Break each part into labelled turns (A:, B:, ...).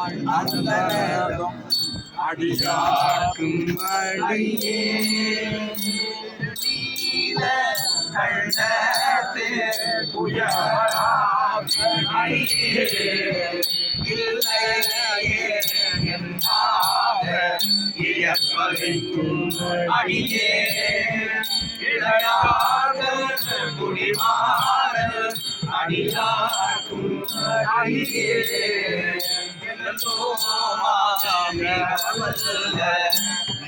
A: அந்தனதும் அடியாக்கும் அடியே நீல கண்டத்து புயலாகியே இல்லையே என்னாக இயற்பதைக்கும் அடியே இளையாக குடிமாறல் அடியாக்கும் அடியே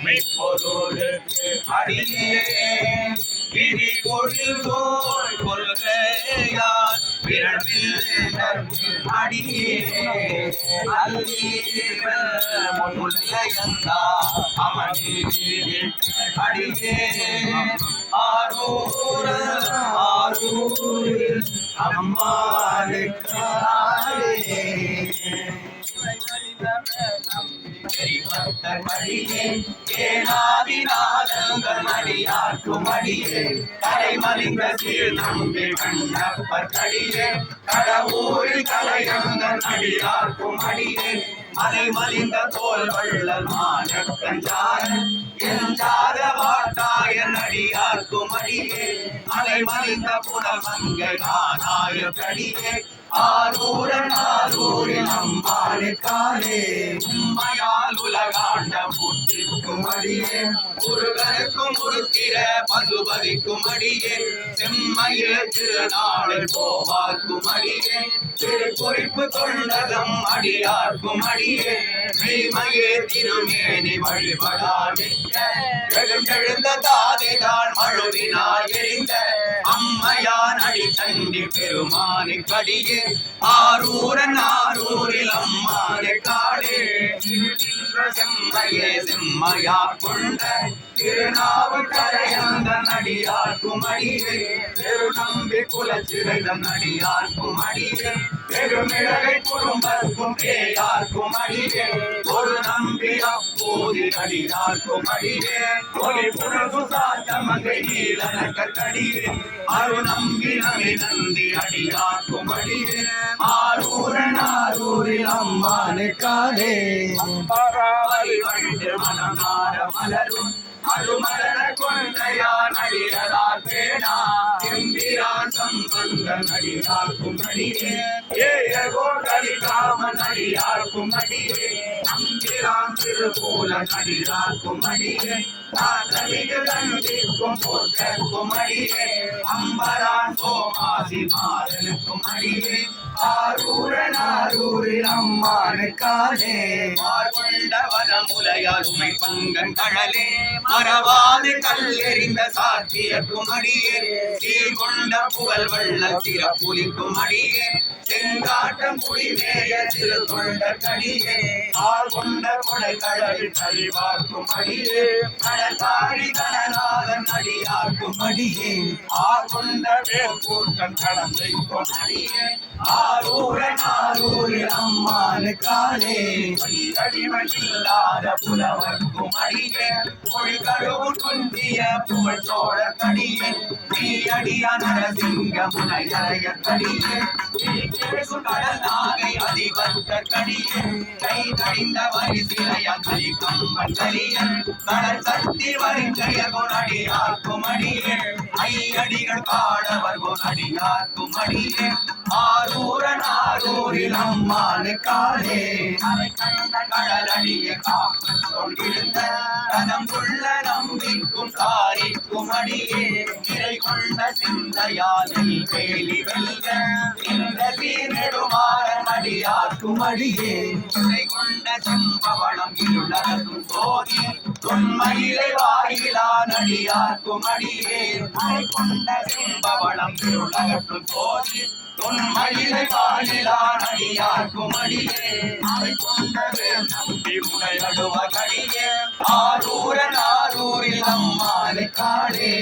A: மெய்ப்பொருளுக்கு அடியே விதி பொழுதோல் கொள்கையால் பிறவில் அடியே முன்னுள்ளையந்தா அவனே அடியே ஆரூர் அம்மாளுக்காரே அடியே கரைமலிந்த சீர் நம்பி கண்ணப்படியே கடவுள் கலையந்தன் அடியார்க்கும் அடியே மலைமலிந்த தோல் வள்ளல் மானக்கஞ்சாரன் எஞ்சாத வாட்டாயன் அடியார்க்கும் அடியே மலைமலிந்த புனல் மங்கை நானாயக்கடியே ஆரூரன் ஆரூரில் அம்பாளுக்காரே உம்மையால் உலகாண்ட முற்றிற்கும் அடியே முருகனுக்கும் முருத்திர பசுபதிக்கும் அடியே செம்மையே திருநாளில் போவார்க்கும் அடியே திருக்குறிப்பு கொண்டதம் அடியார்க்கும் அடியே மெய்மையே திருமேனி வழிபடாமிக்க எழுந்த தாதைதான் மழுவினாய் எரிந்த அம்மையான் அடி தண்டி பெருமானுக்கடியே ஆரூரன் ஆரூரில் அம்மானுக்காளே செம்மையே செம்மையா கொண்ட திருநாவுக்கரையந்தன் அடியார்க்கும் அடியே பெருநம்பி குலச்சிறைதன் அடியார்க்கும் அடியே பெருமிழகை குடும்பத்தும் பேயார்க்கும் அடியே ஒரு நம்பி அப்போது அடியார்க்கும் அடியே ஒளி புழகு சாத்தமங்கை நீலனக்கடியே அரு நம்பி நகை நந்தி அடியார்க்கும் அடியே ஆரூரன் ஆரூரில் அம்மானுக்காளே வழிவண்டு மனநார மலரும் அருமரண கொண்டையான் அடியதார் பேனா எம்பிரான் சம்பந்தன் அடியார்க்கும் அடியே ஏகோடலி காமன் அடியார்க்கும் அடியே நம்பிரான் திருமூலன் அடியார்க்கும் அடியே நாதமிகு தந்திக்கும் போற்றக்கும் அடியே அம்பரான் சோமாசி மாறனுக்கும் அடியே ஆரூரன் ஆரூரில் அம்மானுக்காளே மார்கொண்ட முலையாருமை பங்கன் கழலே மறவாது கல்லெறிந்த சாத்தியக்கும் அடியே சீர்கொண்ட புகழ் வள்ளல் சிறப்புலிக்கும் அடியே செங்காட்டம் குடிமேய திருத்தொண்ட கடியே ஆர்கொண்ட கொடை கடலில் கழிவார்க்கும் அடியே கடற்காரி கணநாதன் அடியார்க்கும் அடியே ஆர்கொண்ட வேல்கூர்க்கன் கடந்தைக்கும் அடியே ஆரூரன் ஆரூரில் அம்மானுக்காளே அடிமையில்லாத புலவர்க்கும் அடியே மொழி கழுவு குந்திய புகழ் சோழ கடியே நீ அடியா நரசிங்க முனையறைய கடியே கடல் நாகை அதிபத்த கடியே கை கடிந்த வரிசிலைய கலி கம்பன் கலியன் கடல் சக்தி வருங்கைய குணடியார்க்கும் அடியே ஐயடிகள் பாடவர் குணடியார்க்கும் அடியே ஆரூரன் ஆரூரில் அம்மானுக்காளே அதை கண்ட கடலடிய காப்பு கொண்டிருந்த கதம் கொள்ள நம்பிக்கும் காரிக்கும் அடியே திரை கொண்ட சிந்தையாலை வேலி வெல்க இந்த சீர்நெடுமாறன் அடியார்க்கும் அடியே திரை கொண்ட செம்பவளம் இருளகும் சோதி தொன்மையிலே வாயிலான் அடியார்க்கும் அடியே திரை கொண்ட செம்பவளம் இருளகும் சோதி தொன்மையிலே வாயிலான் அடியார்க்கும் அடியே அதை கொண்டவே நம்பி உடையடுவ கடியே ஆரூரன் ஆரூரில் அம்மானுக்காளே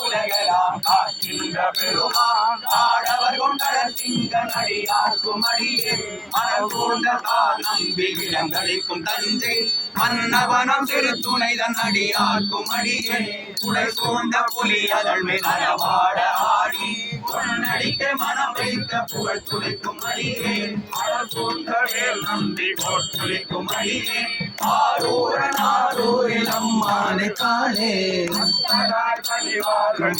A: உலகலாம் காக்கின்ற பெருமான் ஆடவர் கொண்டர் சிங்கன் அடியார்க்கும் அடியே மனம் கொண்ட தார் நம்பி விலங்களிக்கும் தஞ்சை மன்னவனம் திருத்துணை தன் அடியார்க்கும் அடியே உடை சூழ்ந்த புலி அதழ் மேல் அறவாட ஆடி பொன்னடிக்க மனம் வைத்த புகழ் துளைக்கும் அடியே மனம் சூழ்ந்த வேல் நம்பி கோட்டொழிக்கும் அடியே ஆரூரில் அம்மானை காணே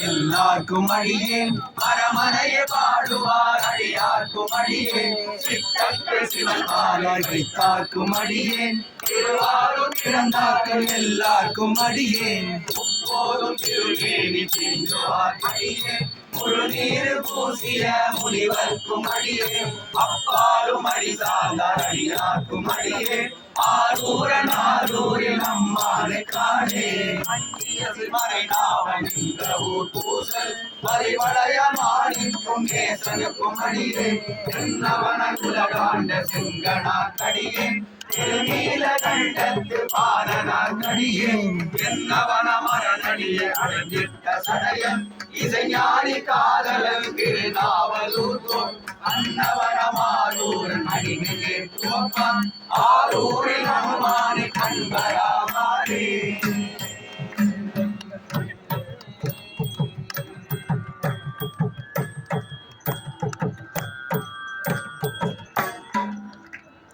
A: எல்லாருக்கும் அடியேன் அரமனையை பாடுவார் அடியார்க்கும் அடியேன் சித்தத்தை சிவன் பாலாய் வைத்தார்க்கும் அடியேன் திருவாரூர் பிறந்தார்கள் எல்லாருக்கும் அடியேன் போதும் திருமேனி தீண்டுவார் அடியேன் முழுநீர் பூசிய முனிவர்க்கும் அடியேன் அப்பாலும் அடி சார்ந்தார் அடியார்க்கும் அடியேன் ஆரூரில் அம்மானை காணே மறைநாவன் இந்த ஊர் பூசல் பரிவளைய மாணிக்கும் நேசனுக்கும் அடியேன் என்னவன குலகாண்ட செங்கனார் கடியேன் திருநீல கண்டத்து பாலனார் கடியேன் என்னவன மரணடியை அடைஞ்சிட்ட சடையன் இசைஞானி காதலன் திருநாவலூர் அன்னவனமாரூரன் அடிமையே துவப்பான் ஆரூரில் அம்மானை கண்பராமாரே